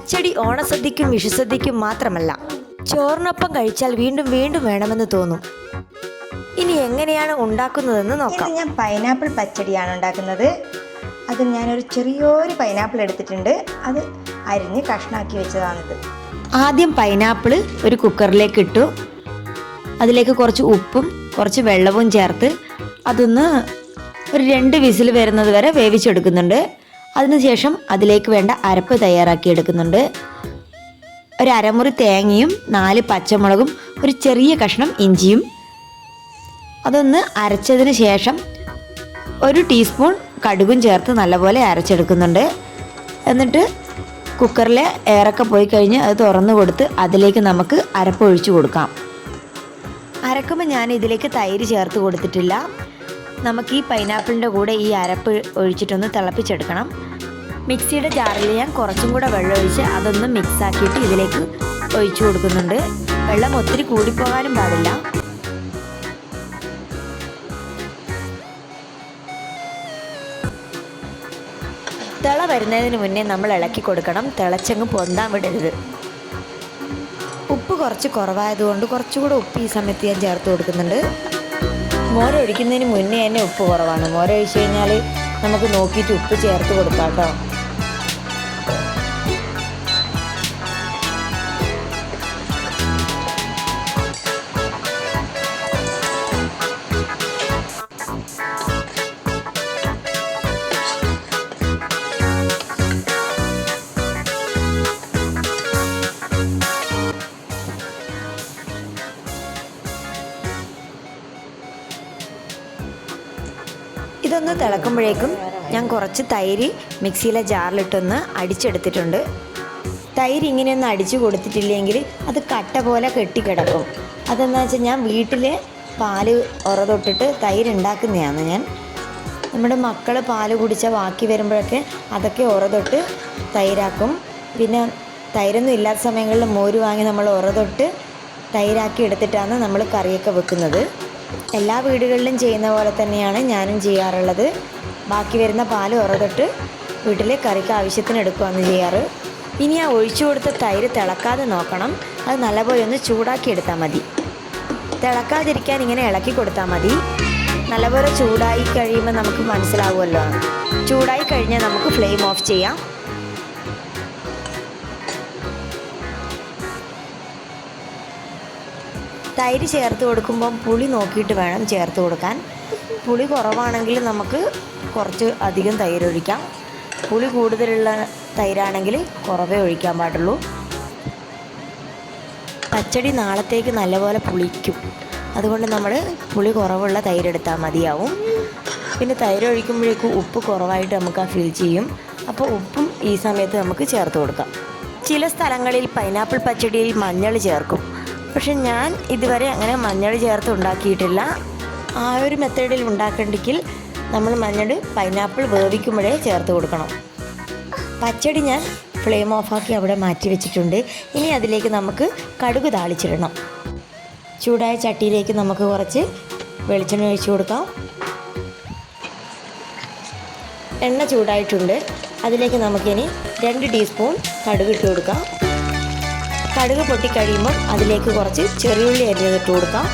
പച്ചടി ഓണസദ്യക്കും വിഷുസദ്യക്കും മാത്രമല്ല, ചോറിനൊപ്പം കഴിച്ചാൽ വീണ്ടും വീണ്ടും വേണമെന്ന് തോന്നും. ഇനി എങ്ങനെയാണ് ഉണ്ടാക്കുന്നതെന്ന് നോക്കാം. ഞാൻ പൈനാപ്പിൾ പച്ചടിയാണ് ഉണ്ടാക്കുന്നത്. അത് ഞാനൊരു ചെറിയൊരു പൈനാപ്പിൾ എടുത്തിട്ടുണ്ട്. അത് അരിഞ്ഞ് കഷ്ണാക്കി വെച്ചതാണിത്. ആദ്യം പൈനാപ്പിൾ ഒരു കുക്കറിലേക്ക് ഇട്ടു. അതിലേക്ക് കുറച്ച് ഉപ്പും കുറച്ച് വെള്ളവും ചേർത്ത് അതൊന്ന് ഒരു 2 വിസിൽ വരുന്നത് വരെ വേവിച്ചെടുക്കുന്നുണ്ട്. അതിനുശേഷം അതിലേക്ക് വേണ്ട അരപ്പ് തയ്യാറാക്കി എടുക്കുന്നുണ്ട്. ഒരു അരമുറി തേങ്ങയും 4 പച്ചമുളകും ഒരു ചെറിയ കഷ്ണം ഇഞ്ചിയും അതൊന്ന് അരച്ചതിന് ശേഷം 1 ടീസ്പൂൺ കടുകും ചേർത്ത് നല്ലപോലെ അരച്ചെടുക്കുന്നുണ്ട്. എന്നിട്ട് കുക്കറിലെ എയറൊക്കെ പോയി കഴിഞ്ഞ് അത് തുറന്നു കൊടുത്ത് അതിലേക്ക് നമുക്ക് അരപ്പ് ഒഴിച്ചു കൊടുക്കാം. അരക്കുമ്പോൾ ഞാൻ ഇതിലേക്ക് തൈര് ചേർത്ത് കൊടുത്തിട്ടില്ല. നമുക്ക് ഈ പൈനാപ്പിളിൻ്റെ കൂടെ ഈ അരപ്പ് ഒഴിച്ചിട്ടൊന്ന് തിളപ്പിച്ചെടുക്കണം. മിക്സിയുടെ ജാറിൽ ഞാൻ കുറച്ചും കൂടെ വെള്ളം ഒഴിച്ച് അതൊന്ന് മിക്സാക്കിയിട്ട് ഇതിലേക്ക് ഒഴിച്ചു കൊടുക്കുന്നുണ്ട്. വെള്ളം ഒത്തിരി കൂടിപ്പോകാനും പാടില്ല. തിള വരുന്നതിന് മുന്നേ നമ്മൾ ഇളക്കി കൊടുക്കണം. തിളച്ചങ്ങ് പൊന്താൻ വിടരുത്. ഉപ്പ് കുറച്ച് കുറവായതുകൊണ്ട് കുറച്ചുകൂടെ ഉപ്പ് ഈ സമയത്ത് ഞാൻ ചേർത്ത് കൊടുക്കുന്നുണ്ട്. മോരൊഴിക്കുന്നതിന് മുന്നേ തന്നെ ഉപ്പ് കുറവാണ്. മോരൊഴിച്ച് കഴിഞ്ഞാൽ നമുക്ക് നോക്കിയിട്ട് ഉപ്പ് ചേർത്ത് കൊടുക്കാം കേട്ടോ. ഇതൊന്ന് തിളക്കുമ്പോഴേക്കും ഞാൻ കുറച്ച് തൈര് മിക്സിയിലെ ജാറിലിട്ടൊന്ന് അടിച്ചെടുത്തിട്ടുണ്ട്. തൈര് ഇങ്ങനെയൊന്നും അടിച്ചു കൊടുത്തിട്ടില്ലെങ്കിൽ അത് കട്ട പോലെ കെട്ടിക്കിടക്കും. അതെന്താ വെച്ചാൽ ഞാൻ വീട്ടിൽ പാല് ഉറതൊട്ടിട്ട് തൈര് ഉണ്ടാക്കുന്നതാണ് ഞാൻ. നമ്മുടെ മക്കൾ പാല് കുടിച്ച ബാക്കി വരുമ്പോഴൊക്കെ അതൊക്കെ ഉറതൊട്ട് തൈരാക്കും. പിന്നെ തൈരൊന്നും ഇല്ലാത്ത സമയങ്ങളിൽ മോര് വാങ്ങി നമ്മൾ ഉറതൊട്ട് തൈരാക്കി എടുത്തിട്ടാണ് നമ്മൾ കറിയൊക്കെ വെക്കുന്നത്. എല്ലാ വീടുകളിലും ചെയ്യുന്ന പോലെ തന്നെയാണ് ഞാനും ചെയ്യാറുള്ളത്. ബാക്കി വരുന്ന പാല് ഉറതൊട്ട് വീട്ടിലെ കറിക്ക് ആവശ്യത്തിന് എടുക്കുകയാണ് ചെയ്യാറ്. ഇനി ആ ഒഴിച്ചു കൊടുത്ത തൈര് തിളക്കാതെ നോക്കണം. അത് നല്ലപോലെ ഒന്ന് ചൂടാക്കി എടുത്താൽ മതി. തിളക്കാതിരിക്കാൻ ഇങ്ങനെ ഇളക്കി കൊടുത്താൽ മതി. നല്ലപോലെ ചൂടായി കഴിയുമ്പോൾ നമുക്ക് മനസ്സിലാവുമല്ലോ. ചൂടായി കഴിഞ്ഞാൽ നമുക്ക് ഫ്ലെയിം ഓഫ് ചെയ്യാം. തൈര് ചേർത്ത് കൊടുക്കുമ്പം പുളി നോക്കിയിട്ട് വേണം ചേർത്ത് കൊടുക്കാൻ. പുളി കുറവാണെങ്കിൽ നമുക്ക് കുറച്ച് അധികം തൈര് ഒഴിക്കാം. പുളി കൂടുതലുള്ള തൈരാണെങ്കിൽ കുറവേ ഒഴിക്കാൻ പാടുള്ളൂ. പച്ചടി നാളത്തേക്ക് നല്ലപോലെ പുളിക്കും. അതുകൊണ്ട് നമ്മൾ പുളി കുറവുള്ള തൈരെടുത്താൽ മതിയാവും. പിന്നെ തൈര് ഒഴിക്കുമ്പോഴേക്കും ഉപ്പ് കുറവായിട്ട് നമുക്ക് ആ ഫീൽ ചെയ്യും. അപ്പോൾ ഉപ്പും ഈ സമയത്ത് നമുക്ക് ചേർത്ത് കൊടുക്കാം. ചില സ്ഥലങ്ങളിൽ പൈനാപ്പിൾ പച്ചടിയിൽ മഞ്ഞൾ ചേർക്കും. പക്ഷെ ഞാൻ ഇതുവരെ അങ്ങനെ മഞ്ഞൾ ചേർത്ത് ഉണ്ടാക്കിയിട്ടില്ല. ആ ഒരു മെത്തേഡിൽ ഉണ്ടാക്കണ്ടെങ്കിൽ നമ്മൾ മഞ്ഞൾ പൈനാപ്പിൾ വേവിക്കുമ്പോഴേ ചേർത്ത് കൊടുക്കണം. പച്ചടി ഞാൻ ഫ്ലെയിം ഓഫാക്കി അവിടെ മാറ്റി വെച്ചിട്ടുണ്ട്. ഇനി അതിലേക്ക് നമുക്ക് കടുക് താളിച്ചിടണം. ചൂടായ ചട്ടിയിലേക്ക് നമുക്ക് കുറച്ച് വെളിച്ചെണ്ണ ഒഴിച്ചു കൊടുക്കാം. എണ്ണ ചൂടായിട്ടുണ്ട്. അതിലേക്ക് നമുക്കിനി 2 ടീസ്പൂൺ കടുക് ഇട്ട് കൊടുക്കാം. കടുക് പൊട്ടിക്കഴിയുമ്പോൾ അതിലേക്ക് കുറച്ച് ചെറിയുള്ളി അരിഞ്ഞിട്ട് കൊടുക്കാം.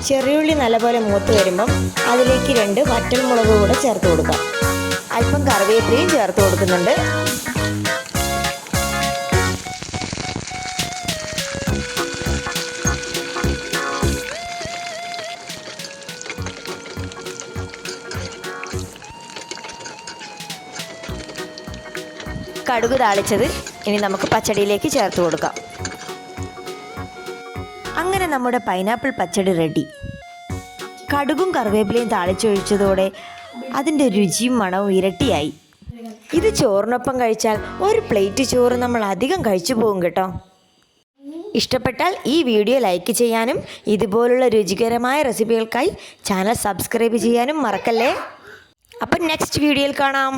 ചെറിയുള്ളി നല്ലപോലെ മൂത്ത് വരുമ്പം അതിലേക്ക് 2 വറ്റൽമുളക് കൂടെ ചേർത്ത് കൊടുക്കാം. അല്പം കറിവേപ്പിലയും ചേർത്ത് കൊടുക്കുന്നുണ്ട്. കടുക് താളിച്ചത് ഇനി നമുക്ക് പച്ചടിയിലേക്ക് ചേർത്ത് കൊടുക്കാം. അങ്ങനെ നമ്മുടെ പൈനാപ്പിൾ പച്ചടി റെഡി. കടുകും കറിവേപ്പിലയും താളിച്ചൊഴിച്ചതോടെ അതിൻ്റെ രുചിയും മണവും ഇരട്ടിയായി. ഇത് ചോറിനൊപ്പം കഴിച്ചാൽ ഒരു പ്ലേറ്റ് ചോറ് നമ്മൾ അധികം കഴിച്ചു പോകും കേട്ടോ. ഇഷ്ടപ്പെട്ടാൽ ഈ വീഡിയോ ലൈക്ക് ചെയ്യാനും ഇതുപോലുള്ള രുചികരമായ റെസിപ്പികൾക്കായി ചാനൽ സബ്സ്ക്രൈബ് ചെയ്യാനും മറക്കല്ലേ. അപ്പം നെക്സ്റ്റ് വീഡിയോയിൽ കാണാം.